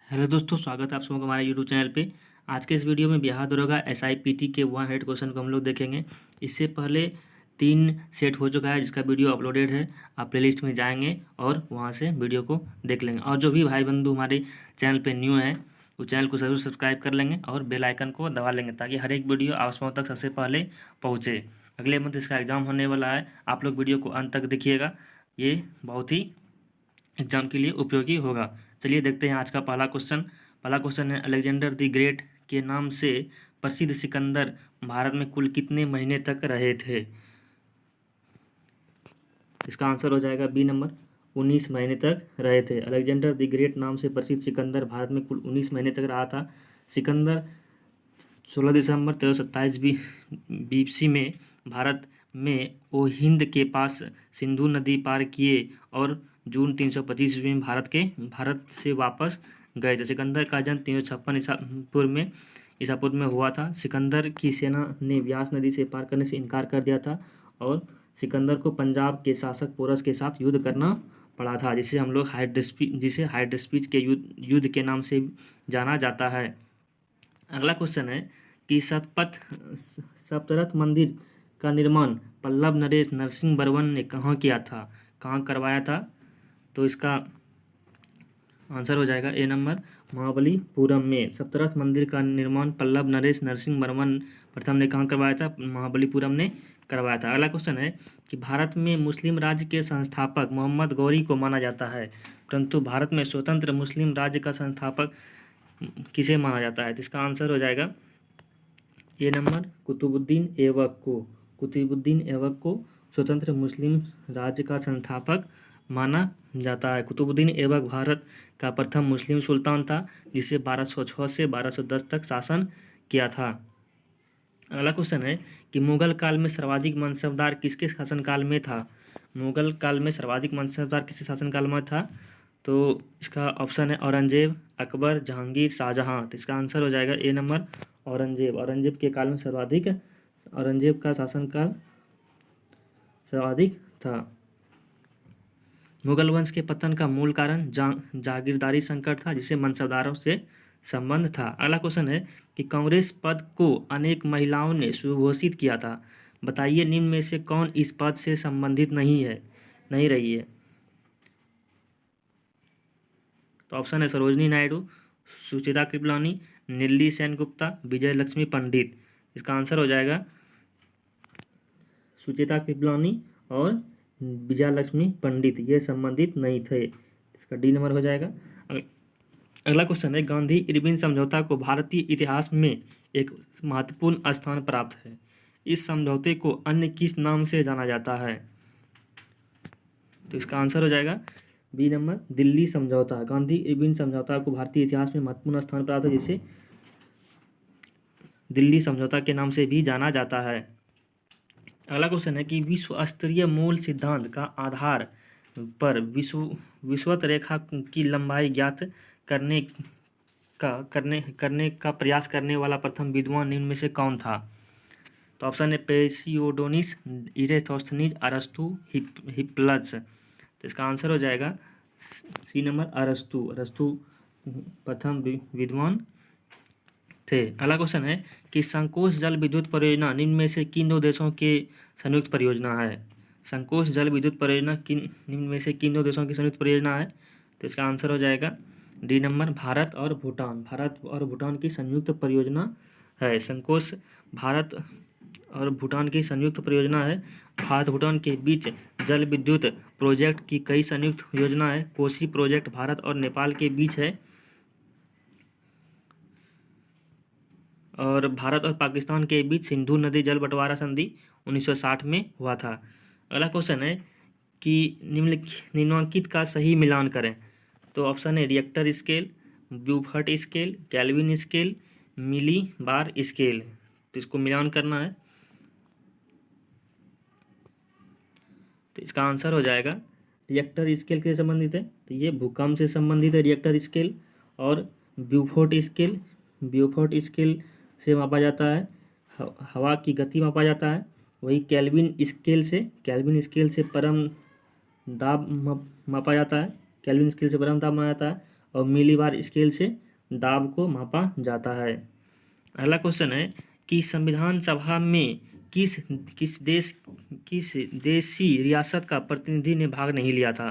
Hello दोस्तों, स्वागत है आप सबका हमारे यूट्यूब चैनल पे। आज के इस वीडियो में बिहार दरोगा SIPT के 100 क्वेश्चन को हम लोग देखेंगे। इससे पहले 3 सेट हो चुका है जिसका वीडियो अपलोडेड है। आप प्लेलिस्ट में जाएंगे और वहां से वीडियो को देख लेंगे। और जो भी भाई बंधु हमारे चैनल पे न्यू है वो चैनल को ज़रूर सब्सक्राइब कर लेंगे और बेल आइकन को दबा लेंगे ताकि हर एक वीडियो आप सबों तक सबसे पहले पहुँचे। अगले मंथ इसका एग्ज़ाम होने वाला है, आप लोग वीडियो को अंत तक देखिएगा। ये बहुत ही एग्जाम के लिए उपयोगी होगा। चलिए देखते हैं आज का पहला क्वेश्चन है, अलेक्जेंडर द ग्रेट के नाम से प्रसिद्ध सिकंदर भारत में कुल कितने महीने तक रहे थे? इसका आंसर हो जाएगा बी नंबर, 19 महीने तक रहे थे। अलेक्जेंडर द ग्रेट नाम से प्रसिद्ध सिकंदर भारत में कुल 19 महीने तक रहा था। सिकंदर 16 दिसंबर 1327 BC में भारत में ओ हिंद के पास सिंधु नदी पार किए और जून 325 ईस्वी में भारत से वापस गए थे। सिकंदर का जन्म 356 ईसापुर में हुआ था। सिकंदर की सेना ने व्यास नदी से पार करने से इनकार कर दिया था और सिकंदर को पंजाब के शासक पोरस के साथ युद्ध करना पड़ा था, जिसे हम लोग हाइड्रस्पीच के युद्ध के नाम से जाना जाता है। अगला क्वेश्चन है कि सप्तरथ मंदिर का निर्माण पल्लव नरेश नरसिंह वर्मन ने कहाँ किया था, कहाँ करवाया था? तो इसका आंसर हो जाएगा ए नंबर, महाबलीपुरम में। सप्तरथ मंदिर का निर्माण पल्लव नरेश नरसिंह वर्मन प्रथम ने कहाँ करवाया था? महाबलीपुरम ने करवाया था। अगला क्वेश्चन है कि भारत में मुस्लिम राज्य के संस्थापक मोहम्मद गौरी को माना जाता है, परंतु भारत में स्वतंत्र मुस्लिम राज्य का संस्थापक किसे माना जाता है? तो इसका आंसर हो जाएगा ए नंबर, कुतुबुद्दीन ऐबक को स्वतंत्र मुस्लिम राज्य का संस्थापक माना जाता है। कुतुबुद्दीन ऐबक भारत का प्रथम मुस्लिम सुल्तान था जिसे 1206 से 1210 तक शासन किया था। अगला क्वेश्चन है कि मुगल काल में सर्वाधिक मनसबदार किसके शासनकाल में था? मुगल काल में सर्वाधिक मनसबदार किसके शासनकाल में था? तो इसका ऑप्शन है औरंगजेब, अकबर, जहांगीर, शाहजहां। तो इसका आंसर हो जाएगा ए नंबर, औरंगजेब के काल में औरंगजेब का शासनकाल सर्वाधिक था। मुगल वंश के पतन का मूल कारण जागीरदारी संकट था जिसे मनसबदारों से संबंध था। अगला क्वेश्चन है कि कांग्रेस पद को अनेक महिलाओं ने सुघोषित किया था, बताइए निम्न में से कौन इस पद से संबंधित नहीं रही है? तो ऑप्शन है सरोजनी नायडू, सुचिता कृपलानी, नीलली सेनगुप्ता, विजय लक्ष्मी पंडित। इसका आंसर हो जाएगा सुचिता कृपलानी और विजयलक्ष्मी पंडित, ये संबंधित नहीं थे। इसका डी नंबर हो जाएगा। अगला क्वेश्चन है, गांधी इरविन समझौता को भारतीय इतिहास में एक महत्वपूर्ण स्थान प्राप्त है, इस समझौते को अन्य किस नाम से जाना जाता है? तो इसका आंसर हो जाएगा बी नंबर, दिल्ली समझौता। गांधी इरविन समझौता को भारतीय इतिहास में महत्वपूर्ण स्थान प्राप्त है जिसे दिल्ली समझौता के नाम से भी जाना जाता है। अगला क्वेश्चन है कि विश्व स्तरीय मूल सिद्धांत का आधार पर विषुवत रेखा की लंबाई ज्ञात करने का प्रयास करने वाला प्रथम विद्वान निम्न में से कौन था? तो ऑप्शन है पेसियोडोनिस, इरेथोस्थनीज, अरस्तु, हिप्पलस। तो इसका आंसर हो जाएगा सी नंबर, अरस्तु प्रथम विद्वान थे। अगला क्वेश्चन है कि संकोच जल विद्युत परियोजना निम्न में से किन दो देशों के संयुक्त परियोजना है? संकोच जल विद्युत परियोजना निम्न में से किन दो देशों की संयुक्त परियोजना है? तो इसका आंसर हो जाएगा डी नंबर, भारत और भूटान की संयुक्त परियोजना है। संकोच भारत और भूटान की संयुक्त परियोजना है। भारत भूटान के बीच जल विद्युत प्रोजेक्ट की कई संयुक्त योजना है। कोसी प्रोजेक्ट भारत और नेपाल के बीच है और भारत और पाकिस्तान के बीच सिंधु नदी जल बंटवारा संधि 1960 में हुआ था। अगला क्वेश्चन है कि निम्नलिखित का सही मिलान करें। तो ऑप्शन है Richter scale, Beaufort scale, Kelvin scale, millibar scale. तो इसको मिलान करना है। तो इसका आंसर हो जाएगा रिएक्टर स्केल से संबंधित है, तो ये भूकंप से संबंधित है रिएक्टर स्केल। और ब्यूफोर्ट स्केल से मापा जाता है हवा की गति मापा जाता है। वही केल्विन स्केल से परम दाब मापा जाता है। केल्विन स्केल से परम दाब मापा जाता है और मिलीबार स्केल से दाब को मापा जाता है। अगला क्वेश्चन है कि संविधान सभा में किस किस देशी रियासत का प्रतिनिधि ने भाग नहीं लिया था?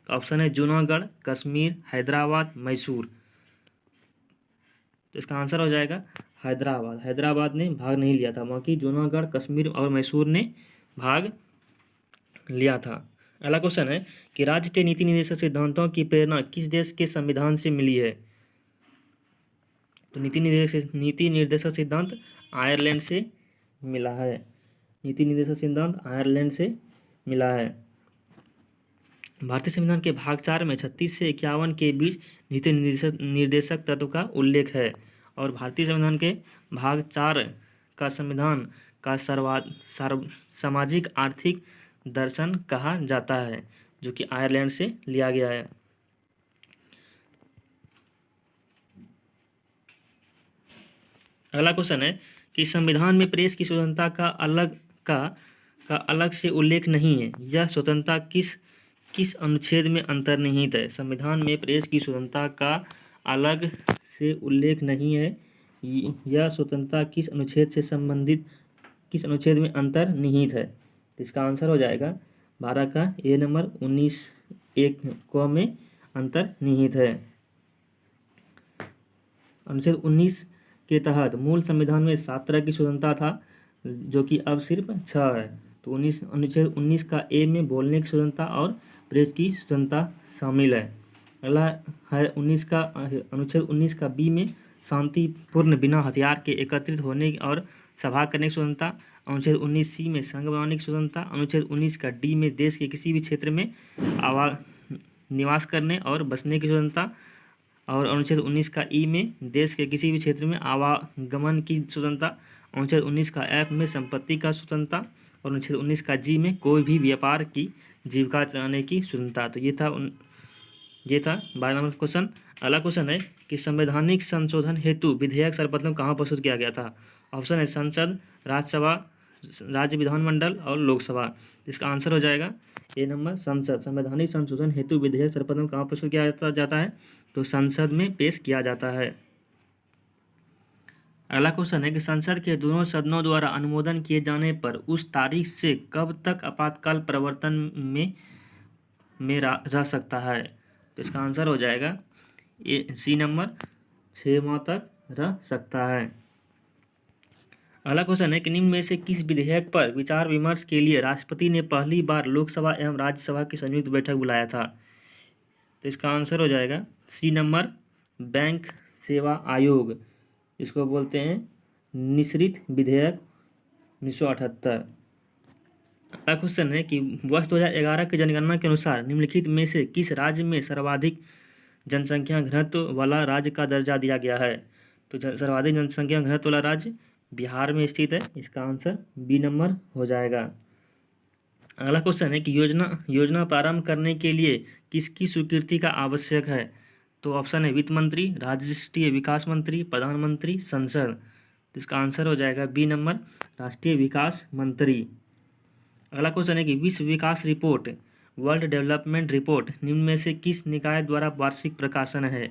तो ऑप्शन है जूनागढ़, कश्मीर, हैदराबाद, मैसूर। तो इसका आंसर हो जाएगा हैदराबाद। हैदराबाद ने भाग नहीं लिया था, बाकी जूनागढ़, कश्मीर और मैसूर ने भाग लिया था। अगला क्वेश्चन है कि राज्य के नीति निर्देशक सिद्धांतों की प्रेरणा किस देश के संविधान से मिली है? तो नीति निर्देशक सिद्धांत आयरलैंड से मिला है। नीति निर्देशक सिद्धांत आयरलैंड से मिला है। भारतीय संविधान के भाग 4 में 36 से 51 के बीच नीति निर्देशक तत्व का उल्लेख है और भारतीय संविधान के भाग 4 का संविधान का सामाजिक आर्थिक दर्शन कहा जाता है, जो कि आयरलैंड से लिया गया है। अगला क्वेश्चन है कि संविधान में प्रेस की स्वतंत्रता का अलग से उल्लेख नहीं है। यह स्वतंत्रता किस अनुच्छेद में अंतर्निहित है? संविधान में प्रेस की स्वतंत्रता का अलग से उल्लेख नहीं है। यह स्वतंत्रता किस अनुच्छेद में अंतर्निहित है? तो इसका आंसर हो जाएगा 12 का ए नंबर 19(1) क में अंतर्निहित है। अनुच्छेद 19 के तहत मूल संविधान में 7 तरह की स्वतंत्रता था, जो कि अब सिर्फ 6 है। तो अनुच्छेद 19 का ए में बोलने की स्वतंत्रता और प्रेस की स्वतंत्रता शामिल है। अगला है अनुच्छेद 19 का बी में शांतिपूर्ण बिना हथियार के एकत्रित होने और सभा करने की स्वतंत्रता। अनुच्छेद 19 सी में संघ बनाने की स्वतंत्रता। अनुच्छेद 19 का डी में देश के किसी भी क्षेत्र में निवास करने और बसने की स्वतंत्रता। और अनुच्छेद 19 का ई में देश के किसी भी क्षेत्र में आवागमन की स्वतंत्रता। अनुच्छेद 19 का एफ में संपत्ति का स्वतंत्रता। और अनुच्छेद 19 का जी में कोई भी व्यापार की जीविका चलाने की स्वतंत्रता। तो ये था 12 नंबर क्वेश्चन। अगला क्वेश्चन है कि संवैधानिक संशोधन हेतु विधेयक सर्वप्रथम कहाँ प्रस्तुत किया गया था? ऑप्शन है संसद, राज्यसभा, राज्य विधानमंडल और लोकसभा। इसका आंसर हो जाएगा ए नंबर संसद। संवैधानिक संशोधन हेतु विधेयक सर्वप्रथम कहाँ प्रस्तुत किया जाता है? तो संसद में पेश किया जाता है। अगला क्वेश्चन है कि संसद के दोनों सदनों द्वारा अनुमोदन किए जाने पर उस तारीख से कब तक आपातकाल प्रवर्तन में रह सकता है? तो इसका आंसर हो जाएगा सी नंबर 6 माह तक रह सकता है। अगला क्वेश्चन है कि निम्न में से किस विधेयक पर विचार विमर्श के लिए राष्ट्रपति ने पहली बार लोकसभा एवं राज्यसभा की संयुक्त बैठक बुलाया था? तो इसका आंसर हो जाएगा सी नंबर बैंक सेवा आयोग, इसको बोलते हैं निश्चित विधेयक 1978। अगला क्वेश्चन है कि वर्ष 2011 की जनगणना के अनुसार निम्नलिखित में से किस राज्य में सर्वाधिक जनसंख्या घनत्व वाला राज्य का दर्जा दिया गया है? तो सर्वाधिक जनसंख्या घनत्व वाला राज्य बिहार में स्थित है। इसका आंसर बी नंबर हो जाएगा। अगला क्वेश्चन है कि योजना प्रारंभ करने के लिए किसकी स्वीकृति का आवश्यक है? तो ऑप्शन है वित्त मंत्री, राष्ट्रीय विकास मंत्री, प्रधानमंत्री, संसद। तो इसका आंसर हो जाएगा बी नंबर राष्ट्रीय विकास मंत्री। अगला क्वेश्चन है कि विश्व विकास रिपोर्ट, वर्ल्ड डेवलपमेंट रिपोर्ट निम्न में से किस निकाय द्वारा वार्षिक प्रकाशन है?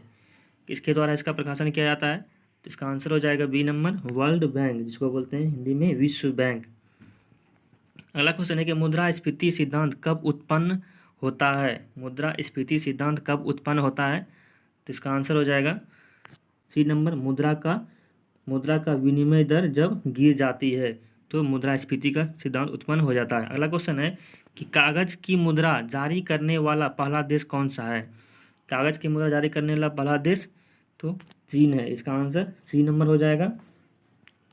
किसके द्वारा इसका प्रकाशन किया जाता है? तो इसका आंसर हो जाएगा बी नंबर वर्ल्ड बैंक, जिसको बोलते हैं हिंदी में विश्व बैंक। अगला क्वेश्चन है कि मुद्रास्फीति सिद्धांत कब उत्पन्न होता है? मुद्रास्फीति सिद्धांत कब उत्पन्न होता है? तो इसका आंसर हो जाएगा सी नंबर मुद्रा का विनिमय दर जब गिर जाती है तो मुद्रास्फीति का सिद्धांत उत्पन्न हो जाता है। अगला क्वेश्चन है कि कागज की मुद्रा जारी करने वाला पहला देश कौन सा है? कागज की मुद्रा जारी करने वाला पहला देश तो चीन है। इसका आंसर सी नंबर हो जाएगा।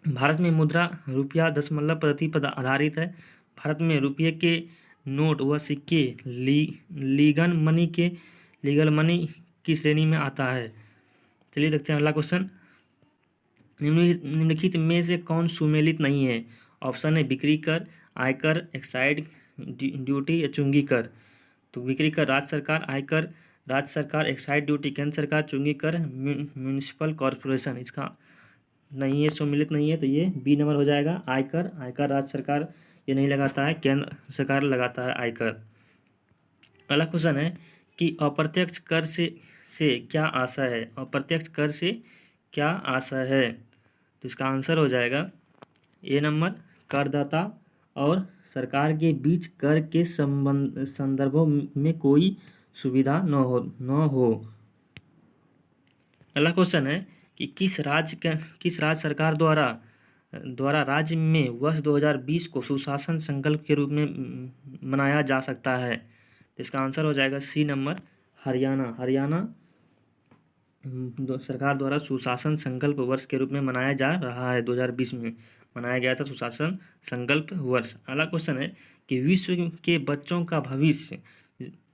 भारत में मुद्रा रुपया दशमलव प्रति पर आधारित है। भारत में रुपये के नोट व सिक्के लीगल मनी की श्रेणी में आता है। चलिए देखते हैं अगला क्वेश्चन। निम्नलिखित में से कौन सुमेलित नहीं है? ऑप्शन है बिक्री कर, आयकर, एक्साइज ड्यूटी या चुंगी कर। तो बिक्री कर राज्य सरकार, आयकर राज्य सरकार, एक्साइज ड्यूटी केंद्र सरकार, चुंगी कर म्यूनिसिपल कॉरपोरेशन। इसका नहीं है, सुमेलित नहीं है, तो ये बी नंबर हो जाएगा। आयकर राज्य सरकार ये नहीं लगाता है, केंद्र सरकार लगाता है आयकर। अगला क्वेश्चन है कि अप्रत्यक्ष कर से से क्या आशय है? अप्रत्यक्ष कर से क्या आशय है? तो इसका आंसर हो जाएगा ए नंबर, करदाता और सरकार के बीच कर के संदर्भों में कोई सुविधा न हो। अगला क्वेश्चन है कि किस राज्य सरकार द्वारा राज्य में वर्ष 2020 को सुशासन संकल्प के रूप में मनाया जा सकता है? तो इसका आंसर हो जाएगा सी नंबर, हरियाणा सरकार द्वारा सुशासन संकल्प वर्ष के रूप में मनाया जा रहा है। 2020 में मनाया गया था सुशासन संकल्प वर्ष। अगला क्वेश्चन है कि विश्व के बच्चों का भविष्य,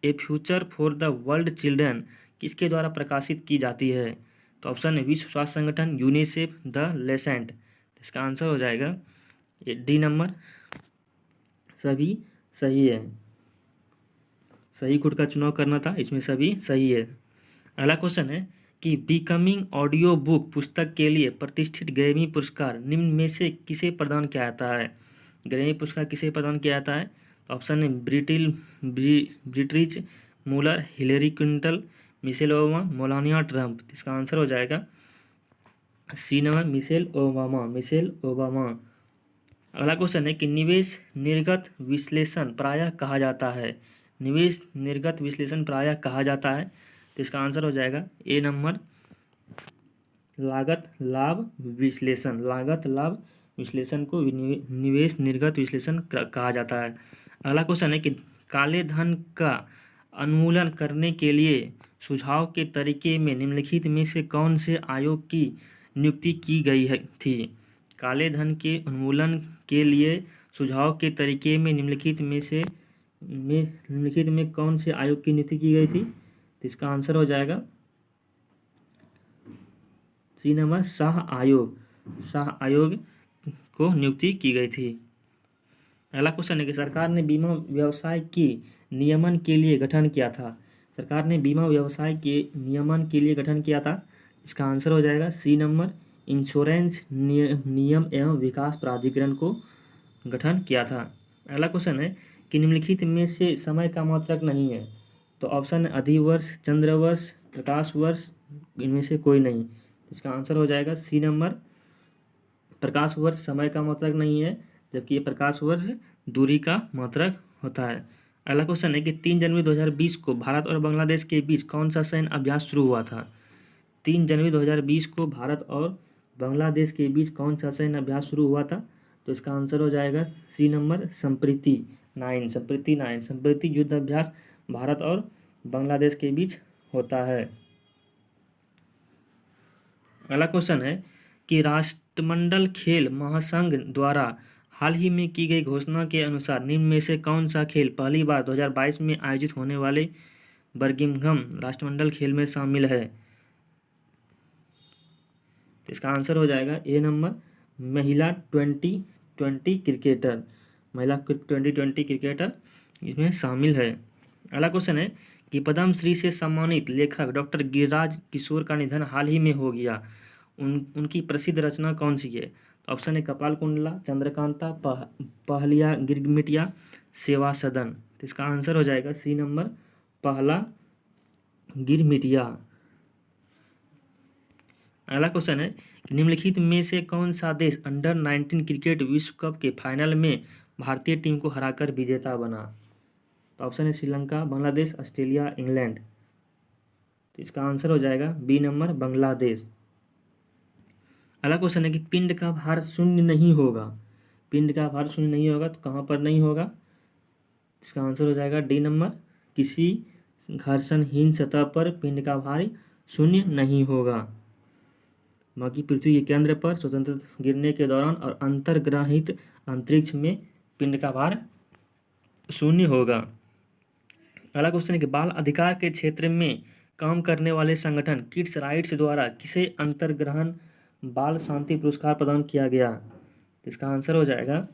ए future for the world children, किसके द्वारा प्रकाशित की जाती है? तो ऑप्शन है विश्व स्वास्थ्य संगठन, यूनिसेफ, द लेसेंट। इसका आंसर हो जाएगा डी नंबर, सभी सही है। सही कोड का चुनाव करना था, इसमें सभी सही है। अगला क्वेश्चन है कि बिकमिंग ऑडियो बुक पुस्तक के लिए प्रतिष्ठित ग्रैमी पुरस्कार निम्न में से किसे प्रदान किया जाता है? ग्रैमी पुरस्कार किसे प्रदान किया जाता है? तो ऑप्शन है British Müller, Hillary Clinton, Michelle Obama, Melania Trump. इसका आंसर हो जाएगा सी नंबर, मिशेल ओबामा। अगला क्वेश्चन है कि निवेश निर्गत विश्लेषण प्रायः कहा जाता है? निवेश निर्गत विश्लेषण प्रायः कहा जाता है, तो इसका आंसर हो जाएगा ए नंबर, लागत लाभ विश्लेषण को निवेश निर्गत विश्लेषण कहा जाता है। अगला क्वेश्चन है कि काले धन का उन्मूलन करने के लिए सुझाव के तरीके में निम्नलिखित में से कौन से आयोग की नियुक्ति की गई थी? काले धन के उन्मूलन के लिए सुझाव के तरीके में निम्नलिखित में कौन से आयोग की नियुक्ति की गई थी? तो इसका आंसर हो जाएगा सी नंबर, शाह आयोग को नियुक्ति की गई थी। अगला क्वेश्चन है कि सरकार ने बीमा व्यवसाय के नियमन के लिए गठन किया था? सरकार ने बीमा व्यवसाय के नियमन के लिए गठन किया था, इसका आंसर हो जाएगा सी नंबर, इंश्योरेंस नियम एवं विकास प्राधिकरण को गठन किया था। अगला क्वेश्चन है कि निम्नलिखित में से समय का मात्रक नहीं है? तो ऑप्शन है अधिवर्ष, चंद्रवर्ष, प्रकाश वर्ष, इनमें से कोई नहीं। इसका आंसर हो जाएगा सी नंबर, प्रकाश वर्ष समय का मात्रक नहीं है, जबकि ये प्रकाश वर्ष दूरी का मात्रक होता है। अगला क्वेश्चन है कि 3 जनवरी 2020 को भारत और बांग्लादेश के बीच कौन सा सैन्य अभ्यास शुरू हुआ था? 3 जनवरी 2020 को भारत और बांग्लादेश के बीच कौन सा सैन्य अभ्यास शुरू हुआ था? तो इसका आंसर हो जाएगा सी नंबर, संप्रीति 9 संप्रीति युद्ध अभ्यास भारत और बांग्लादेश के बीच होता है। अगला क्वेश्चन है कि राष्ट्रमंडल खेल महासंघ द्वारा हाल ही में की गई घोषणा के अनुसार निम्न में से कौन सा खेल पहली बार 2022 में आयोजित होने वाले बर्मिंघम राष्ट्रमंडल खेल में शामिल है? तो इसका आंसर हो जाएगा ए नंबर, महिला 2020 क्रिकेटर इसमें शामिल है। अगला क्वेश्चन है कि पद्मश्री से सम्मानित लेखक डॉक्टर गिरिराज किशोर का निधन हाल ही में हो गया, उनकी प्रसिद्ध रचना कौन सी है? तो ऑप्शन है कपाल कुंडला, चंद्रकांता, पहलिया गिरमिटिया, सेवा सदन। तो इसका आंसर हो जाएगा सी नंबर, पहला गिरमिटिया। अगला क्वेश्चन है कि निम्नलिखित में से कौन सा देश अंडर 19 क्रिकेट विश्व कप के फाइनल में भारतीय टीम को हराकर विजेता बना? तो ऑप्शन है श्रीलंका, बांग्लादेश, ऑस्ट्रेलिया, इंग्लैंड। तो इसका आंसर हो जाएगा बी नंबर, बांग्लादेश। अगला क्वेश्चन है कि पिंड का भार शून्य नहीं होगा तो कहाँ पर नहीं होगा? इसका आंसर हो जाएगा डी नंबर, किसी घर्षणहीन सतह पर पिंड का भार शून्य नहीं होगा। बाकी पृथ्वी के केंद्र पर स्वतंत्र गिरने के दौरान और अंतर्ग्रहित अंतरिक्ष में पिंड का भार शून्य होगा। अगला क्वेश्चन है कि बाल अधिकार के क्षेत्र में काम करने वाले संगठन किड्स राइट्स द्वारा किसे अंतर्ग्रहण बाल शांति पुरस्कार प्रदान किया गया? तो इसका आंसर हो जाएगा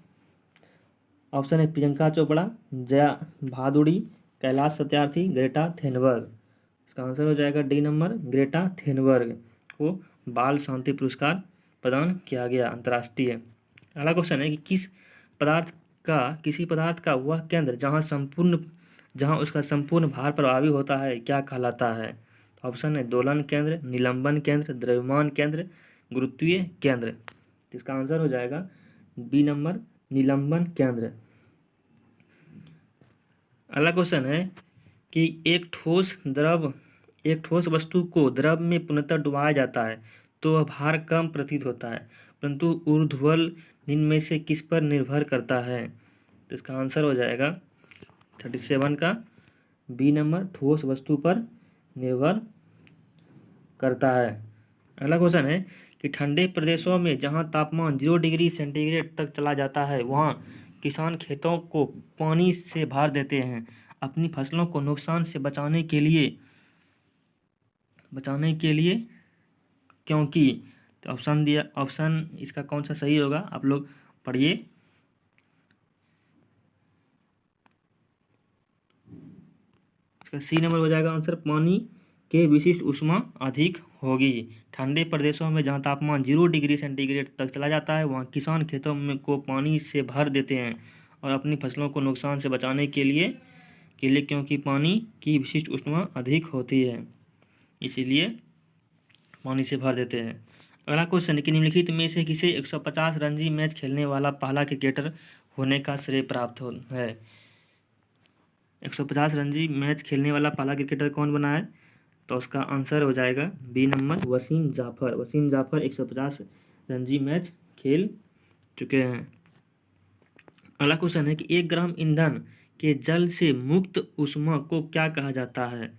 ऑप्शन है प्रियंका चोपड़ा, जया भादुड़ी, कैलाश सत्यार्थी, ग्रेटा थेनबर्ग। इसका आंसर हो जाएगा डी नंबर, ग्रेटा थेनबर्ग को बाल शांति पुरस्कार प्रदान किया गया अंतर्राष्ट्रीय। अगला क्वेश्चन है कि किसी पदार्थ का वह केंद्र जहाँ उसका संपूर्ण भार प्रभावी होता है क्या कहलाता है? ऑप्शन है दोलन केंद्र, निलंबन केंद्र, द्रव्यमान केंद्र, गुरुत्वीय केंद्र। तो इसका आंसर हो जाएगा बी नंबर, निलंबन केंद्र। अगला क्वेश्चन है कि एक ठोस वस्तु को द्रव में पुनः डुबाया जाता है तो वह भार कम प्रतीत होता है, परंतु ऊर्ध्वबल निम्न में से किस पर निर्भर करता है? तो इसका आंसर हो जाएगा 37 का बी नंबर, ठोस वस्तु पर निर्भर करता है। अगला क्वेश्चन है कि ठंडे प्रदेशों में जहां तापमान 0 डिग्री सेंटीग्रेड तक चला जाता है वहां किसान खेतों को पानी से भर देते हैं अपनी फसलों को नुकसान से बचाने के लिए क्योंकि। तो ऑप्शन इसका कौन सा सही होगा आप लोग पढ़िए। इसका सी नंबर हो जाएगा आंसर, पानी के विशिष्ट ऊष्मा अधिक होगी। ठंडे प्रदेशों में जहां तापमान 0 डिग्री सेंटीग्रेड तक चला जाता है वहां किसान खेतों में को पानी से भर देते हैं और अपनी फसलों को नुकसान से बचाने के लिए क्योंकि पानी की विशिष्ट ऊष्मा अधिक होती है, इसीलिए पानी से भर देते हैं। अगला क्वेश्चन है कि निम्नलिखित में से किसे 150 रणजी मैच खेलने वाला पहला क्रिकेटर होने का श्रेय प्राप्त है? 150 रणजी मैच खेलने वाला पहला क्रिकेटर कौन बना है? तो उसका आंसर हो जाएगा B number, Wasim Jaffer. Wasim Jaffer 150 Ranji match खेल चुके हैं। अगला क्वेश्चन है कि 1 ग्राम ईंधन के जल से मुक्त ऊष्मा को क्या कहा जाता है?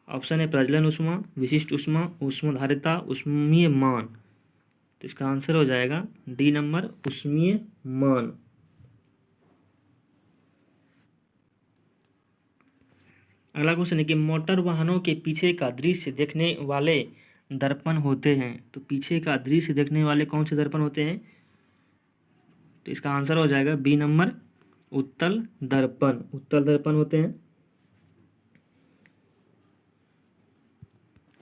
ऑप्शन है प्रज्वलन ऊष्मा, विशिष्ट ऊष्मा, ऊष्मधारिता, ऊष्मीय मान। तो इसका आंसर हो जाएगा डी नंबर, ऊष्मीय मान। अगला क्वेश्चन है कि मोटर वाहनों के पीछे का दृश्य देखने वाले दर्पण होते हैं, तो पीछे का दृश्य देखने वाले कौन से दर्पण होते हैं? तो इसका आंसर हो जाएगा बी नंबर, उत्तल दर्पण। उत्तल दर्पण होते हैं।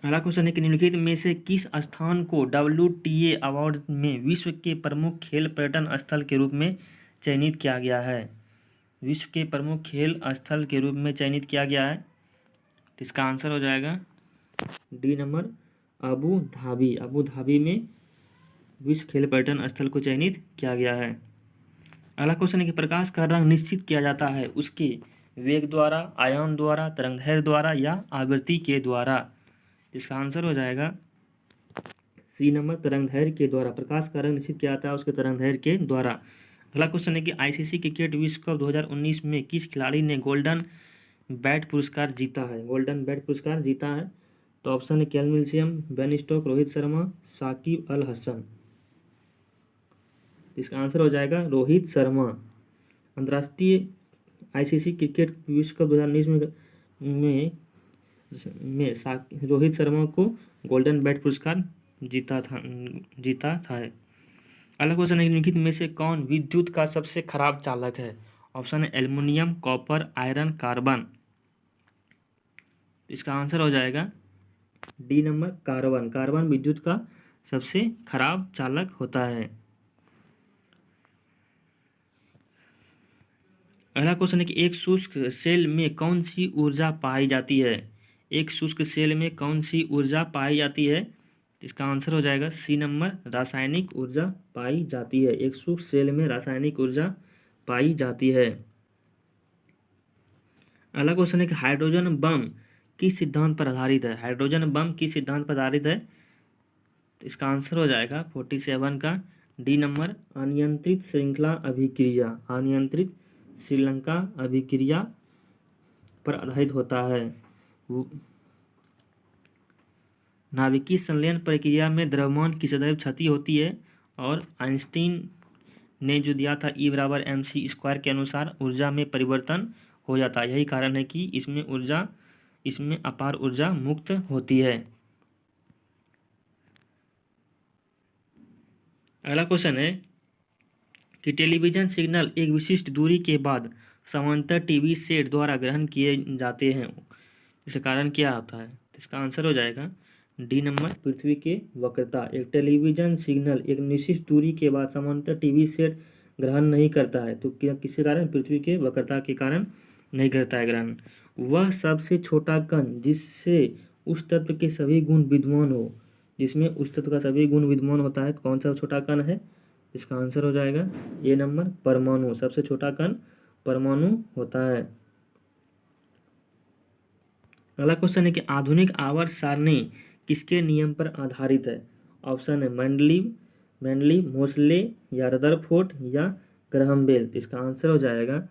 अगला क्वेश्चन है कि निम्नलिखित में से किस स्थान को WTA अवार्ड में विश्व के प्रमुख खेल पर्यटन स्थल के रूप में चयनित किया गया है? विश्व के प्रमुख खेल स्थल के रूप में चयनित किया गया है। तो इसका आंसर हो जाएगा D number, Abu Dhabi. Abu Dhabi में विश्व खेल पर्यटन स्थल को चयनित किया गया है। अगला क्वेश्चन है कि प्रकाश का रंग निश्चित किया जाता है उसके वेग द्वारा, आयाम द्वारा, तरंगदैर्घ्य द्वारा या आवृत्ति के द्वारा? इसका आंसर हो जाएगा सी नंबर, तरंगदैर्घ्य के द्वारा। प्रकाश का रंग निश्चित किया जाता है उसके तरंगदैर्घ्य के द्वारा। अगला क्वेश्चन है कि ICC क्रिकेट विश्व कप 2019 में किस खिलाड़ी ने गोल्डन बैट पुरस्कार जीता है? गोल्डन बैट पुरस्कार जीता है। तो ऑप्शन है Kane Williamson, Ben Stokes, Rohit Sharma, Shakib Al Hasan. इसका आंसर हो जाएगा रोहित शर्मा। अंतर्राष्ट्रीय ICC क्रिकेट विश्व कप 2019 में रोहित शर्मा को गोल्डन बैट पुरस्कार जीता था। अगला क्वेश्चन है निम्नलिखित में से कौन विद्युत का सबसे खराब चालक है? ऑप्शन है एल्युमिनियम, कॉपर, आयरन, कार्बन। इसका आंसर हो जाएगा डी नंबर, कार्बन। कार्बन विद्युत का सबसे खराब चालक होता है। अगला क्वेश्चन है कि एक शुष्क सेल में कौन सी ऊर्जा पाई जाती है? एक शुष्क सेल में कौन सी ऊर्जा पाई जाती है? इसका आंसर हो जाएगा सी नंबर, रासायनिक ऊर्जा पाई जाती है। एक शुष्क सेल में रासायनिक ऊर्जा पाई जाती है। अगला क्वेश्चन है कि हाइड्रोजन बम किस सिद्धांत पर आधारित है? हाइड्रोजन बम किस सिद्धांत पर आधारित है? तो इसका आंसर हो जाएगा 47 का डी नंबर, अनियंत्रित श्रृंखला अभिक्रिया। अनियंत्रित श्रृंखला अभिक्रिया पर आधारित होता है। नाभिकीय संलयन प्रक्रिया में द्रव्यमान की सदैव क्षति होती है और आइंस्टीन ने जो दिया था E बराबर mc² के अनुसार ऊर्जा में परिवर्तन हो जाता है। यही कारण है कि इसमें अपार ऊर्जा मुक्त होती है। अगला क्वेश्चन है कि टेलीविजन सिग्नल एक विशिष्ट दूरी के बाद समांतर टीवी सेट द्वारा ग्रहण किए जाते हैं, इसका कारण क्या होता है? इसका आंसर हो जाएगा डी नंबर, पृथ्वी के वक्रता। एक टेलीविजन सिग्नल एक निश्चित दूरी के बाद समांतर टीवी सेट ग्रहण नहीं करता है, तो किसके कारण? पृथ्वी के वक्रता के कारण नहीं करता है ग्रहण। वह सबसे छोटा कण जिससे उस तत्व के सभी गुण विद्यमान हो, जिसमें उस तत्व का सभी गुण विद्यमान होता है, तो कौन सा छोटा कण है? इसका आंसर हो जाएगा ए नंबर परमाणु। सबसे छोटा कण परमाणु होता है। अगला क्वेश्चन है कि आधुनिक आवर्त सारणी किसके नियम पर आधारित है? ऑप्शन है मैंडली, मोसले या रदरफोर्ड या ग्राहम बेल। तो इसका आंसर हो जाएगा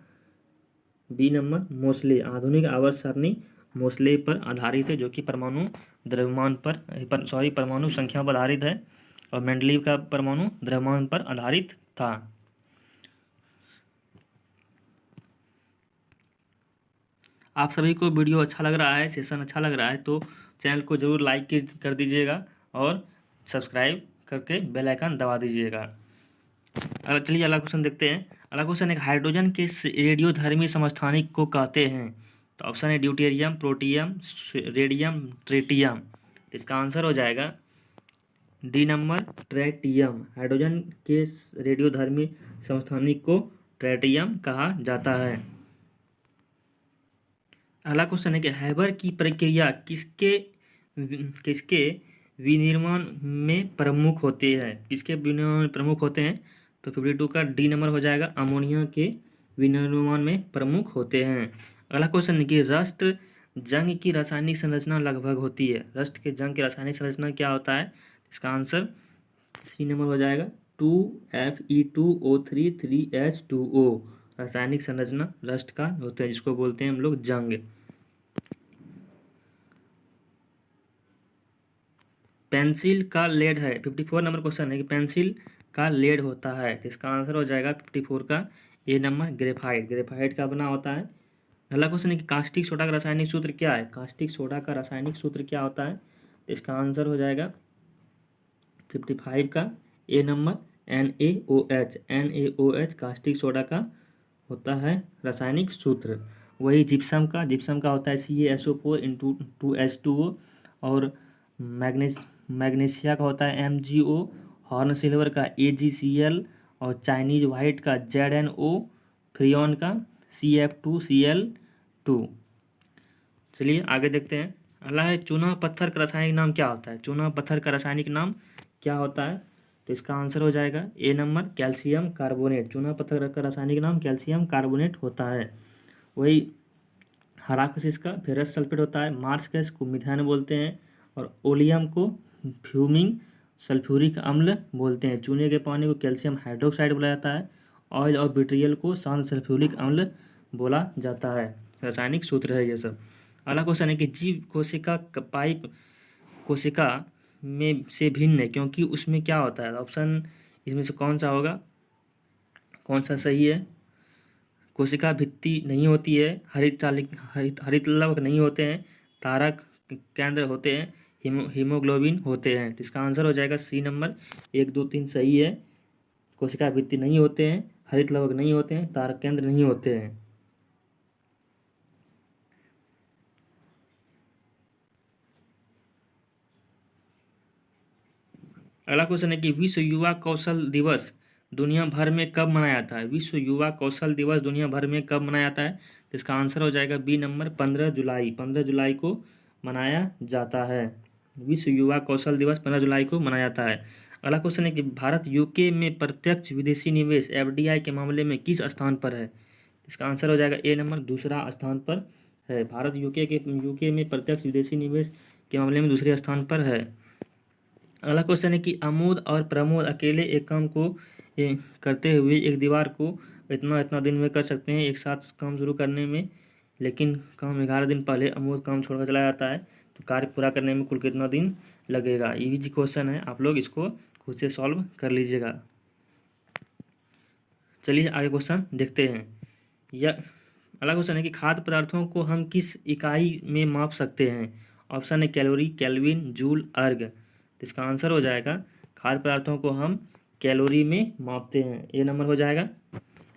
बी नंबर मोसले। आधुनिक आवर्त सारणी मोसले पर आधारित है, जो कि परमाणु द्रव्यमान पर परमाणु संख्या पर आधारित है, और मेंडलीव का परमाणु द्रव्यमान पर आधारित था। आप सभी को वीडियो अच्छा लग रहा है, सेशन अच्छा लग रहा है, तो चैनल को जरूर लाइक कर दीजिएगा और सब्सक्राइब करके बेल आइकन दबा दीजिएगा। चलिए अगला क्वेश्चन देखते हैं। अगला क्वेश्चन है हाइड्रोजन के रेडियोधर्मी समस्थानिक को कहते हैं? तो ऑप्शन है ड्यूटेरियम, प्रोटियम, रेडियम, ट्रिटियम। इसका आंसर हो जाएगा डी नंबर ट्रैटियम। हाइड्रोजन के रेडियोधर्मी समस्थानिक को ट्रैटियम कहा जाता है। अगला क्वेश्चन है कि हैबर की प्रक्रिया किसके विनिर्माण में प्रमुख होते हैं? किसके विनिर्माण में प्रमुख होते हैं? तो 52 का डी नंबर हो जाएगा, अमोनिया के विनिर्माण में प्रमुख होते हैं। अगला क्वेश्चन है कि रस्ट जंग की रासायनिक संरचना लगभग होती है। रस्ट के जंग की रासायनिक संरचना क्या होता है? इसका आंसर सी नंबर हो जाएगा 2Fe2O3 3H2O। रासायनिक संरचना रस्ट का होता है, जिसको बोलते हैं हम लोग जंग। पेंसिल का लेड है, 54 नंबर क्वेश्चन है कि पेंसिल का लेड होता है। तो इसका आंसर हो जाएगा 54 का ए नंबर ग्रेफाइट का बना होता है। अगला क्वेश्चन है कि कास्टिक सोडा का रासायनिक सूत्र क्या है? कास्टिक सोडा का रासायनिक सूत्र क्या होता है? तो इसका आंसर हो जाएगा 55 का ए नंबर NaOH कास्टिक सोडा का होता है रासायनिक सूत्र। वही जिप्सम का होता है CaSO4 और मैग्नीशिया का होता है MgO, हॉर्न सिल्वर का AgCl और चाइनीज वाइट का ZnO, फ्रियॉन का CF2Cl2। चलिए आगे देखते हैं। अगला है चूना पत्थर का रासायनिक नाम क्या होता है? चूना पत्थर का रासायनिक नाम क्या होता है? तो इसका आंसर हो जाएगा ए नंबर कैल्शियम कार्बोनेट। चूना पत्थर का रासायनिक नाम कैल्शियम कार्बोनेट होता है। वही हराकसिस का फेरस सल्फेट होता है। मार्स गैस को मिथेन बोलते हैं, और ओलियम को फ्यूमिंग सल्फ्यूरिक अम्ल बोलते हैं। चूने के पानी को कैल्शियम हाइड्रोक्साइड बोला जाता है। ऑयल और बिट्रियल को शांत सल्फ्यूरिक अम्ल बोला जाता है। रासायनिक सूत्र है ये सब। अगला क्वेश्चन है कि जीव कोशिका पाइप कोशिका में से भिन्न है, क्योंकि उसमें क्या होता है? ऑप्शन इसमें से कौन सा होगा, कौन सा सही है? कोशिका भित्ति नहीं होती है, हरित लवक नहीं होते हैं, तारक केंद्र होते हैं, हीमोग्लोबिन होते हैं। तो इसका आंसर हो जाएगा सी नंबर 1 2 3 सही है। कोशिका भित्ति नहीं होते हैं, हरित लवक नहीं होते हैं, तारक केंद्र नहीं होते हैं। अगला क्वेश्चन है कि विश्व युवा कौशल दिवस दुनिया भर में कब मनाया जाता है? विश्व युवा कौशल दिवस दुनिया भर में कब मनाया जाता है? तो इसका आंसर हो जाएगा बी नंबर 15 जुलाई। 15 जुलाई को मनाया जाता है। विश्व युवा कौशल दिवस 15 जुलाई को मनाया जाता है। अगला क्वेश्चन है कि भारत यूके में प्रत्यक्ष विदेशी निवेश FDI के मामले में किस स्थान पर है? इसका आंसर हो जाएगा ए नंबर दूसरा स्थान पर है। भारत यूके में प्रत्यक्ष विदेशी निवेश के मामले में दूसरे स्थान पर है। अगला क्वेश्चन है कि आमोद और प्रमोद अकेले एक काम को करते हुए एक दीवार को इतना दिन में कर सकते हैं, एक साथ काम शुरू करने में, लेकिन काम 11 दिन पहले आमोद काम छोड़कर चला जाता है, तो कार्य पूरा करने में कुल कितना दिन लगेगा? ये जी क्वेश्चन है, आप लोग इसको खुद से सॉल्व कर लीजिएगा। चलिए आगे क्वेश्चन देखते हैं। यह अगला क्वेश्चन है कि खाद्य पदार्थों को हम किस इकाई में माप सकते हैं? ऑप्शन है कैलोरी, केल्विन, जूल, अर्ग। तो इसका आंसर हो जाएगा खाद्य पदार्थों को हम कैलोरी में मापते हैं, ए नंबर हो जाएगा।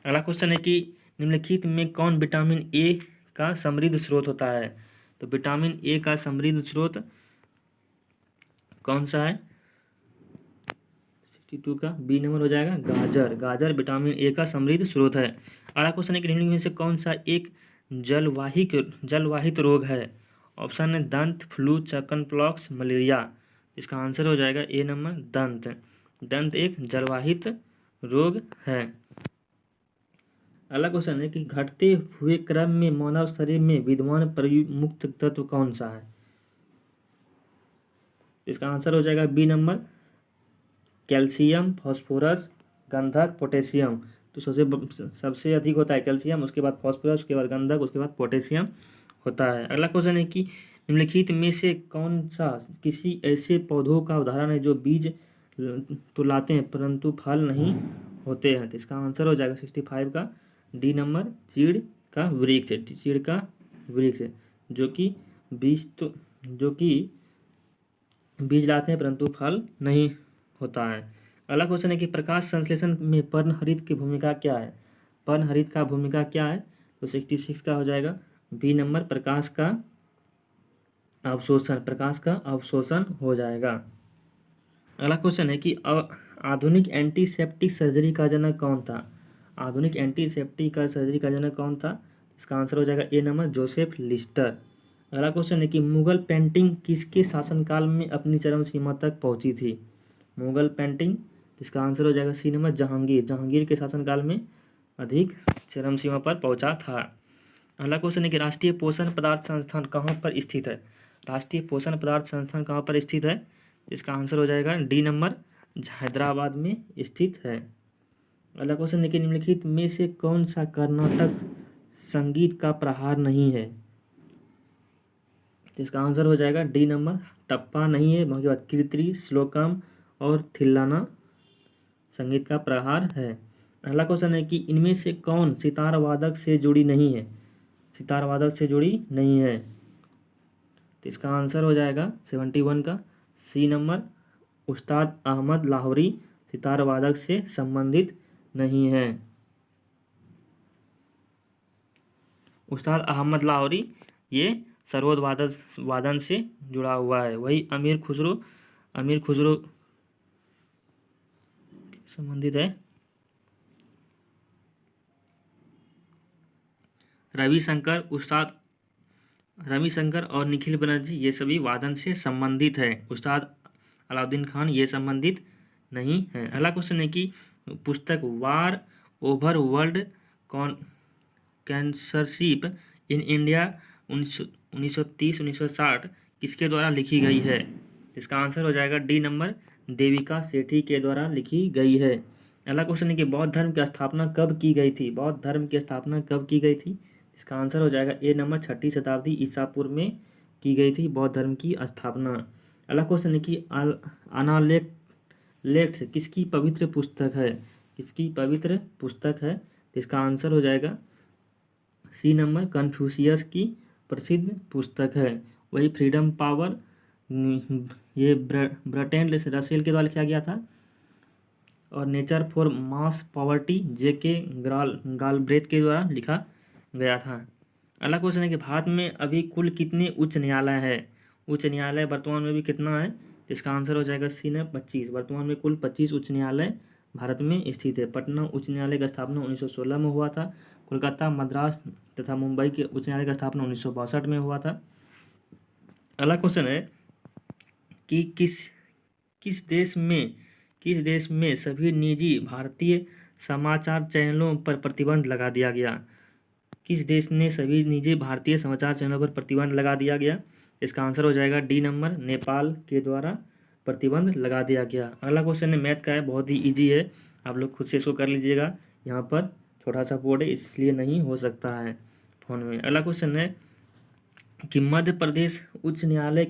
अगला क्वेश्चन है कि निम्नलिखित में कौन विटामिन ए का समृद्ध स्रोत होता है? तो विटामिन ए का समृद्ध स्रोत कौन सा है? 62 का बी नंबर हो जाएगा गाजर विटामिन ए का समृद्ध स्रोत है। अगला क्वेश्चन है कि निम्नलिखित में से कौन सा एक जलवाहित रोग है? ऑप्शन है दंत, फ्लू, चिकन पॉक्स, मलेरिया। इसका आंसर हो जाएगा ए नंबर दंत। दंत एक जलवाहित रोग है। अगला क्वेश्चन है कि घटते हुए क्रम में मानव शरीर में विद्यमान प्रयुक्त तत्व कौन सा है? इसका आंसर हो जाएगा बी नंबर कैल्शियम, फास्फोरस, गंधक, पोटेशियम। तो सबसे अधिक होता है कैल्शियम, उसके बाद फास्फोरस, उसके बाद गंधक, उसके बाद पोटेशियम होता है। अगला क्वेश्चन है कि निम्नलिखित में से कौन सा किसी ऐसे पौधों का उदाहरण है जो बीज तो लाते हैं परंतु फल नहीं होते हैं? तो इसका आंसर हो जाएगा 65 का डी नंबर चीड़ का वृक्ष। चीड़ का वृक्ष जो कि बीज लाते हैं परंतु फल नहीं होता है। अगला क्वेश्चन है कि प्रकाश संश्लेषण में पर्णहरित की भूमिका क्या है? पर्णहरित का भूमिका क्या है? तो 66 का हो जाएगा बी नंबर प्रकाश का अवशोषण हो जाएगा। अगला क्वेश्चन है कि आधुनिक एंटीसेप्टिक सर्जरी का जनक कौन था? आधुनिक एंटीसेप्टिक का सर्जरी का जनक कौन था? इसका आंसर हो जाएगा ए नंबर जोसेफ लिस्टर। अगला क्वेश्चन है कि मुगल पेंटिंग किसके शासनकाल में अपनी चरम सीमा तक पहुंची थी? मुगल पेंटिंग, इसका आंसर हो जाएगा सी नंबर जहांगीर। जहांगीर के शासनकाल में अधिक चरम सीमा पर पहुंचा था। अगला क्वेश्चन है कि राष्ट्रीय पोषण पदार्थ संस्थान कहाँ पर स्थित है? राष्ट्रीय पोषण पदार्थ संस्थान कहाँ पर स्थित है? इसका आंसर हो जाएगा डी नंबर हैदराबाद में स्थित है। अगला क्वेश्चन है कि निम्नलिखित में से कौन सा कर्नाटक संगीत का प्रहार नहीं है? इसका आंसर हो जाएगा डी नंबर टप्पा नहीं है, बाकी बात कीर्तरी, श्लोकम और थिल्लाना संगीत का प्रहार है। अगला क्वेश्चन है कि इनमें से कौन सितार वादक से जुड़ी नहीं है? सितार वादक से जुड़ी नहीं है, तो इसका आंसर हो जाएगा 71 का सी नंबर उस्ताद अहमद लाहौरी सितार वादक से संबंधित नहीं है। उस्ताद अहमद लाहौरी ये सरोद वादन से जुड़ा हुआ है। वही अमीर खुसरो संबंधित है। रविशंकर और निखिल बनर्जी ये सभी वादन से संबंधित है। उस्ताद अलाउद्दीन खान ये संबंधित नहीं है। अगला क्वेश्चन है कि पुस्तक वार ओवर वर्ल्ड कैंसरशिप इन इंडिया 1930-1960 किसके द्वारा लिखी गई है? इसका आंसर हो जाएगा डी नंबर देविका सेठी के द्वारा लिखी गई है। अगला क्वेश्चन है कि बौद्ध धर्म की स्थापना कब की गई थी? बौद्ध धर्म की स्थापना कब की गई थी? इसका आंसर हो जाएगा ए नंबर 6ठी शताब्दी ईसा पूर्व में की गई थी बौद्ध धर्म की स्थापना। अगला क्वेश्चन है कि अनालेक्स किसकी पवित्र पुस्तक है? किसकी पवित्र पुस्तक है? इसका आंसर हो जाएगा सी नंबर कन्फ्यूशियस की प्रसिद्ध पुस्तक है। वही फ्रीडम पावर ये ब्रटेंड रसेल के द्वारा लिखा गया था और nature for mass poverty JK Galbraith के द्वारा लिखा गया था। अगला क्वेश्चन है कि भारत में अभी कुल कितने उच्च न्यायालय है? उच्च न्यायालय वर्तमान में भी कितना है? तो इसका आंसर हो जाएगा सी नंबर 25। वर्तमान में कुल 25 उच्च न्यायालय भारत में स्थित है। पटना उच्च न्यायालय का स्थापना 1916 में हुआ था। कोलकाता, मद्रास तथा मुंबई के उच्च न्यायालय का स्थापना 1962 में हुआ था। अगला क्वेश्चन है कि किस देश में सभी निजी भारतीय समाचार चैनलों पर प्रतिबंध लगा दिया गया? किस देश ने सभी निजी भारतीय समाचार चैनलों पर प्रतिबंध लगा दिया गया? इसका आंसर हो जाएगा डी नंबर नेपाल के द्वारा प्रतिबंध लगा दिया गया। अगला क्वेश्चन है मैथ का है, बहुत ही इजी है, आप लोग खुद से इसको कर लीजिएगा। यहाँ पर छोटा सा बोर्ड है इसलिए नहीं हो सकता है फोन में। अगला क्वेश्चन है कि मध्य प्रदेश उच्च न्यायालय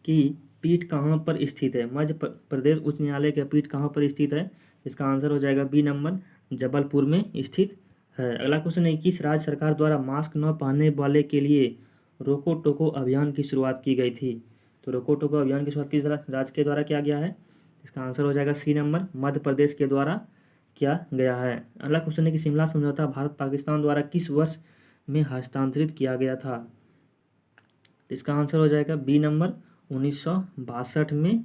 की पीठ कहाँ पर स्थित है? मध्य प्रदेश उच्च न्यायालय की पीठ कहाँ पर स्थित है? इसका आंसर हो जाएगा बी नंबर जबलपुर में स्थित है। अगला क्वेश्चन है किस राज्य सरकार द्वारा मास्क न पहनने वाले के लिए रोको टोको अभियान की शुरुआत की गई थी? तो रोको टोको अभियान की शुरुआत किस राज्य के द्वारा किया गया है? इसका आंसर हो जाएगा सी नंबर मध्य प्रदेश के द्वारा किया गया है। अगला क्वेश्चन है कि शिमला समझौता भारत पाकिस्तान द्वारा किस वर्ष में हस्तांतरित किया गया था? इसका आंसर हो जाएगा बी नंबर 1972 में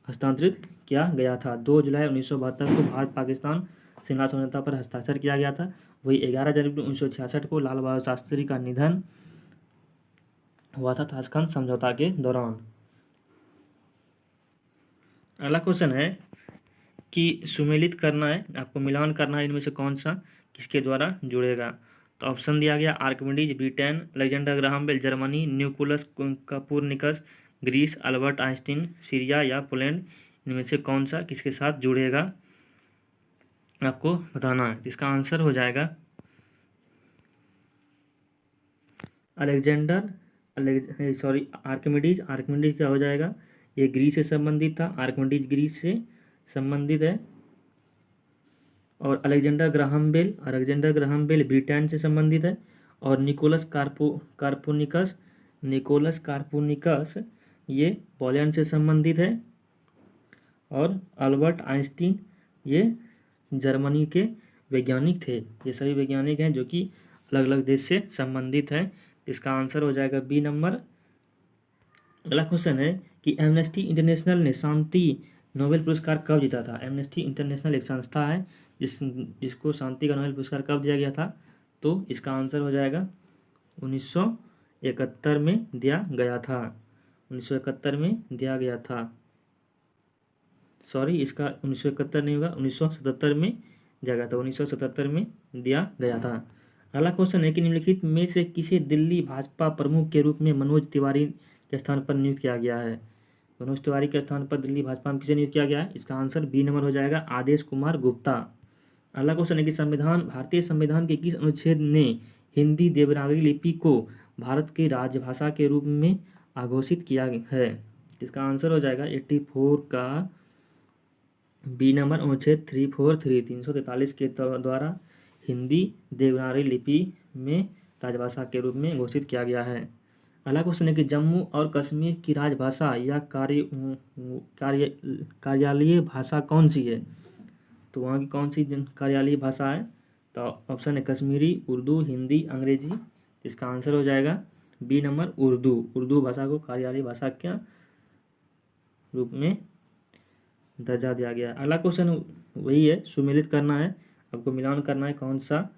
हस्तांतरित किया गया था। 2 जुलाई 1972 को भारत पाकिस्तान शिमला समझौता पर हस्ताक्षर किया गया था। वही 11 जनवरी 1966 को लाल बहादुर शास्त्री का निधन हुआ था ताशकंद समझौता के दौरान। अगला क्वेश्चन है कि सुमेलित करना है, आपको मिलान करना है, इनमें से कौन सा किसके द्वारा जुड़ेगा। तो ऑप्शन दिया गया Archimedes Britain, Alexander Graham Bell Germany, Nicolaus Copernicus Greece, Albert Einstein Syria या पोलैंड, इनमें से कौन सा किसके साथ जुड़ेगा आपको बताना है। इसका आंसर हो जाएगा आर्किमिडीज। आर्किमिडीज क्या हो जाएगा, ये ग्रीस से संबंधित था, आर्किमिडीज ग्रीस से संबंधित है। और अलेक्जेंडर ग्राहम बेल ब्रिटेन से संबंधित है। और निकोलस कार्पोनिकस ये पोलैंड से संबंधित है। और अल्बर्ट आइंस्टीन ये जर्मनी के वैज्ञानिक थे। ये सभी वैज्ञानिक हैं जो कि अलग अलग देश से संबंधित हैं। इसका आंसर हो जाएगा बी नंबर। अगला क्वेश्चन है कि एमनेस्टी इंटरनेशनल ने शांति नोबेल पुरस्कार कब जीता था। एमनेस्टी इंटरनेशनल एक संस्था है जिसको शांति का नोबेल पुरस्कार कब दिया गया था। तो इसका आंसर हो जाएगा 1971 में दिया गया था। 1971 में दिया गया था। सॉरी, इसका 1971 नहीं होगा, 1977 में दिया गया था। 1977 में दिया गया था। अगला क्वेश्चन है कि निम्नलिखित में से किसे दिल्ली भाजपा प्रमुख के रूप में मनोज तिवारी के स्थान पर नियुक्त किया गया है। मनोज तिवारी के स्थान पर दिल्ली भाजपा में किसे नियुक्त किया गया है। इसका आंसर बी नंबर हो जाएगा आदेश कुमार गुप्ता। अगला क्वेश्चन है कि भारतीय संविधान के किस अनुच्छेद ने हिंदी देवनागरी लिपि को भारत की राजभाषा के रूप में घोषित किया है। इसका आंसर हो जाएगा 84 का बी नंबर, अनुच्छेद 343 के द्वारा हिंदी देवनागरी लिपि में राजभाषा के रूप में घोषित किया गया है। अगला क्वेश्चन है कि जम्मू और कश्मीर की राजभाषा या कार्यालयीय भाषा कौन सी है। तो वहाँ की कौन सी कार्यालयीय भाषा है। तो ऑप्शन है कश्मीरी, उर्दू, हिंदी, अंग्रेजी। इसका आंसर हो जाएगा बी नंबर उर्दू। उर्दू भाषा को कार्यालयीय भाषा के रूप में दर्जा दिया गया है। अगला क्वेश्चन वही है, सुमेलित करना है, आपको मिलान करना है कौन सा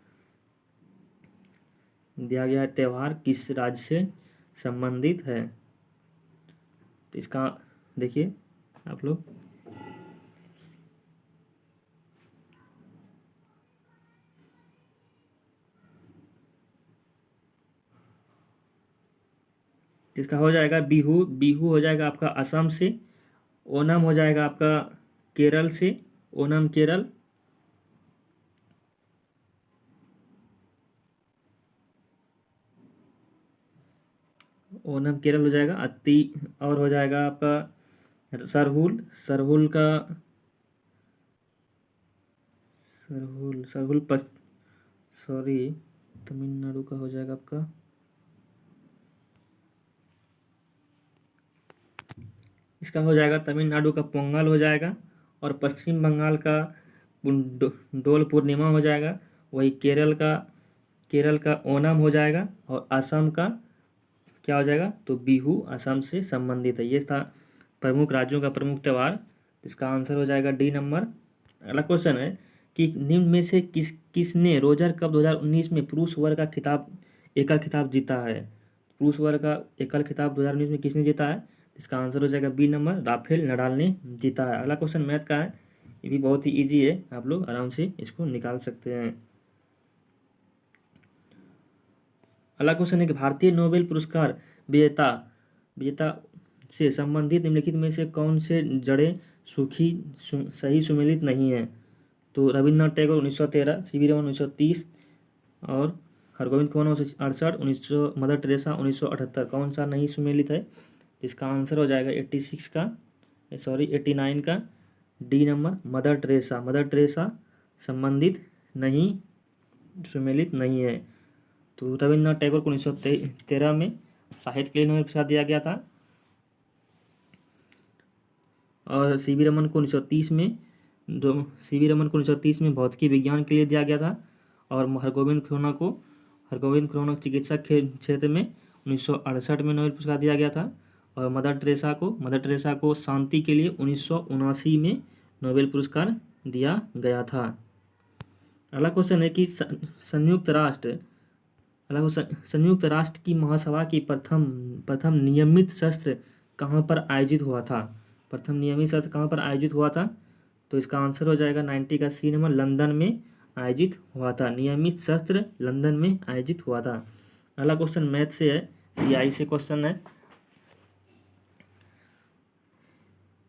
दिया गया है त्यौहार किस राज्य से संबंधित है। तो इसका देखिए आप लोग, इसका हो जाएगा बिहू। बिहू हो जाएगा आपका असम से। ओनम हो जाएगा आपका केरल से, ओनम केरल। ओनम केरल हो जाएगा। और हो जाएगा आपका सरहुल। सरहुल का सरहुल सॉरी तमिलनाडु का हो जाएगा आपका। इसका हो जाएगा तमिलनाडु का पोंगल हो जाएगा। और पश्चिम बंगाल का डोल पूर्णिमा हो जाएगा। वही केरल का ओनम हो जाएगा। और असम का क्या हो जाएगा, तो बिहू असम से संबंधित है। ये था प्रमुख राज्यों का प्रमुख त्यौहार। इसका आंसर हो जाएगा डी नंबर। अगला क्वेश्चन है कि निम्न में से किसने रोजर कप 2019 में पुरुष वर्ग का एकल खिताब जीता है। पुरुष वर्ग का एकल खिताब 2019 में किसने जीता है। इसका आंसर हो जाएगा बी नंबर, राफेल नडाल ने जीता है। अगला क्वेश्चन मैथ का है, ये भी बहुत ही ईजी है, आप लोग आराम से इसको निकाल सकते हैं। अगला क्वेश्चन है कि भारतीय नोबेल पुरस्कार विजेता से संबंधित निम्नलिखित में से कौन से जड़ें सही सुमेलित नहीं है। तो रविन्द्रनाथ टैगोर 1913, सीवी रमन 1930 और हरगोविंद खुराना 1968, मदर टेरेसा 1978। कौन सा नहीं सुमेलित है। इसका आंसर हो जाएगा 89 का डी नंबर, मदर टेरेसा संबंधित नहीं, सुमेलित नहीं है। तो रविन्द्रनाथ टैगोर को 1913 में साहित्य के लिए नोबेल पुरस्कार दिया गया था। और सीवी रमन को 1930 में भौतिकी विज्ञान के लिए दिया गया था। और हरगोविंद खुराना चिकित्सा क्षेत्र में 1968 में नोबेल पुरस्कार दिया गया था। और मदर टेरेसा को शांति के लिए 1979 में नोबेल पुरस्कार दिया गया था। अगला क्वेश्चन है कि संयुक्त राष्ट्र संयुक्त राष्ट्र की महासभा की प्रथम नियमित सत्र कहाँ पर आयोजित हुआ था? प्रथम नियमित सत्र कहाँ पर आयोजित हुआ था? तो इसका आंसर हो जाएगा 90 का सी नंबर, लंदन में आयोजित हुआ था। नियमित सत्र लंदन में आयोजित हुआ था। अगला क्वेश्चन मैथ से है, CI से क्वेश्चन है।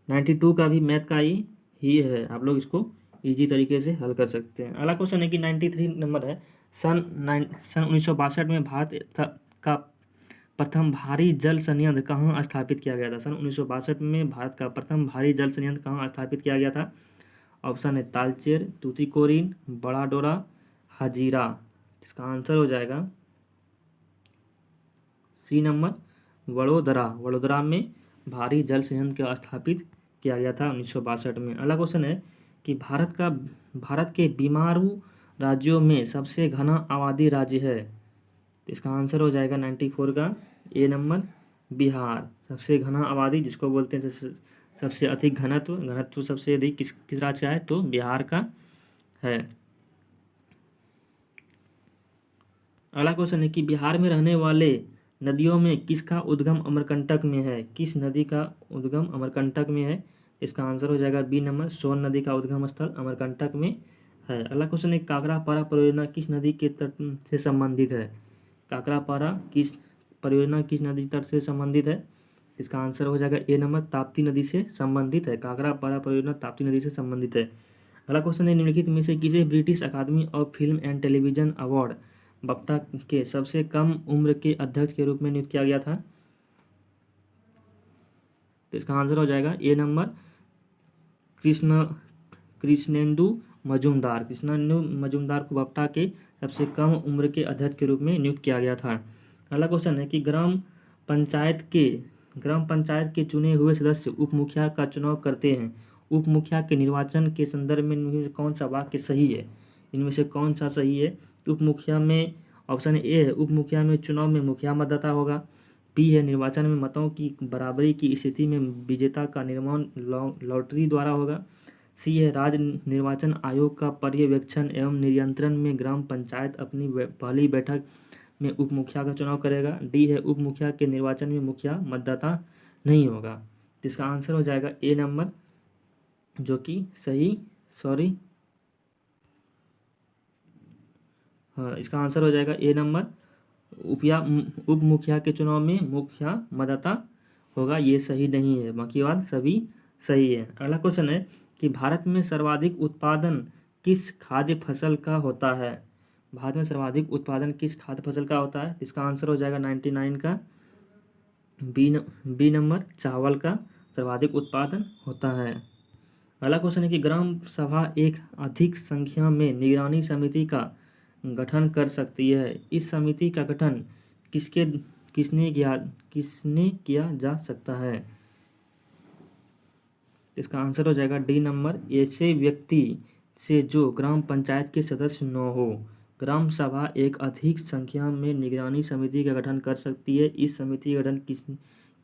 92 का भी मैथ का ही है, आप लोग इसको इजी तरीके से हल कर सकते हैं। अगला क्वेश्चन है कि 93 नंबर है, सन 1962 में का प्रथम भारी जल संयंत्र कहाँ स्थापित किया गया था? सन 1962 में भारत का प्रथम भारी जल संयंत्र कहाँ स्थापित किया गया था? ऑप्शन है तालचेर, तूतीकोरिन, बड़ा डोरा, हाजीरा। इसका आंसर हो जाएगा सी नंबर, वडोदरा में भारी जल संयंत्र को स्थापित किया गया था 1962 में। अगला क्वेश्चन है कि भारत के बीमारू राज्यों में सबसे घना आबादी राज्य है। तो इसका आंसर हो जाएगा 94 का ए नंबर, बिहार। सबसे घना आबादी जिसको बोलते हैं सबसे अधिक घनत्व सबसे अधिक किस राज्य का है? तो बिहार का है। अगला क्वेश्चन है कि बिहार में रहने वाले नदियों में किसका उद्गम अमरकंटक में है? किस नदी का उद्गम अमरकंटक में है? इसका आंसर हो जाएगा बी नंबर, सोन नदी का उद्गम स्थल अमरकंटक में है। अगला क्वेश्चन है काकरापारा परियोजना किस नदी के तट से संबंधित है? काकरापारा परियोजना किस नदी तट से संबंधित है? इसका आंसर हो जाएगा ए नंबर, ताप्ती नदी से संबंधित है। काकरापारा परियोजना ताप्ती नदी से संबंधित है। अगला क्वेश्चन है निम्नलिखित में से किसे British Academy of Film and Television Award BAFTA के सबसे कम उम्र के अध्यक्ष के रूप में नियुक्त किया गया था? तो इसका आंसर हो जाएगा ए नंबर, कृष्णेंदु मजूमदार को बफ्टा के सबसे कम उम्र के अध्यक्ष के रूप में नियुक्त किया गया था। अगला क्वेश्चन है कि ग्राम पंचायत के चुने हुए सदस्य उप मुखिया का चुनाव करते हैं। उप मुखिया के निर्वाचन के संदर्भ में इनमें से कौन सा वाक्य सही है? इनमें से कौन सा सही है? उप मुखिया में ऑप्शन ए है, उप मुखिया में चुनाव में मुखिया मतदाता होगा। बी है, निर्वाचन में मतों की बराबरी की स्थिति में विजेता का निर्माण लॉटरी द्वारा होगा। सी है, राज्य निर्वाचन आयोग का पर्यवेक्षण एवं नियंत्रण में ग्राम पंचायत अपनी पहली बैठक में उप मुखिया का चुनाव करेगा। डी है, उप मुखिया के निर्वाचन में मुखिया मतदाता नहीं होगा। इसका आंसर हो जाएगा ए नंबर, जो कि इसका आंसर हो जाएगा ए नंबर, उप मुखिया के चुनाव में मुखिया मतदाता होगा, ये सही नहीं है, बाकी बात सभी सही है। अगला क्वेश्चन है कि भारत में सर्वाधिक उत्पादन किस खाद्य फसल का होता है? भारत में सर्वाधिक उत्पादन किस खाद्य फसल का होता है? इसका आंसर हो जाएगा 99 का बी नंबर, चावल का सर्वाधिक उत्पादन होता है। अगला क्वेश्चन है कि ग्राम सभा एक अधिक संख्या में निगरानी समिति का गठन कर सकती है। इस समिति का गठन किसने किया जा सकता है? इसका आंसर हो जाएगा डी नंबर, ऐसे व्यक्ति से जो ग्राम पंचायत के सदस्य न हो। ग्राम सभा एक अधिक संख्या में निगरानी समिति का गठन कर सकती है। इस समिति का गठन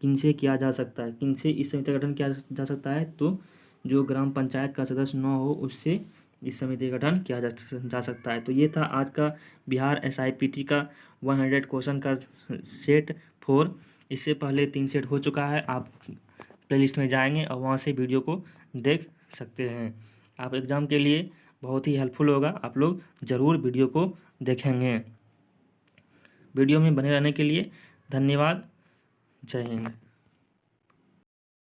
किनसे किया जा सकता है? किनसे इस समिति का गठन किया जा सकता है? तो जो ग्राम पंचायत का सदस्य न हो उससे इस समिति का गठन किया जा सकता है। तो ये था आज का बिहार SIPT का 100 क्वेश्चन का सेट 4। इससे पहले 3 सेट हो चुका है, आप प्लेलिस्ट में जाएंगे और वहाँ से वीडियो को देख सकते हैं। आप एग्ज़ाम के लिए बहुत ही हेल्पफुल होगा, आप लोग ज़रूर वीडियो को देखेंगे। वीडियो में बने रहने के लिए धन्यवाद। जय हिंद।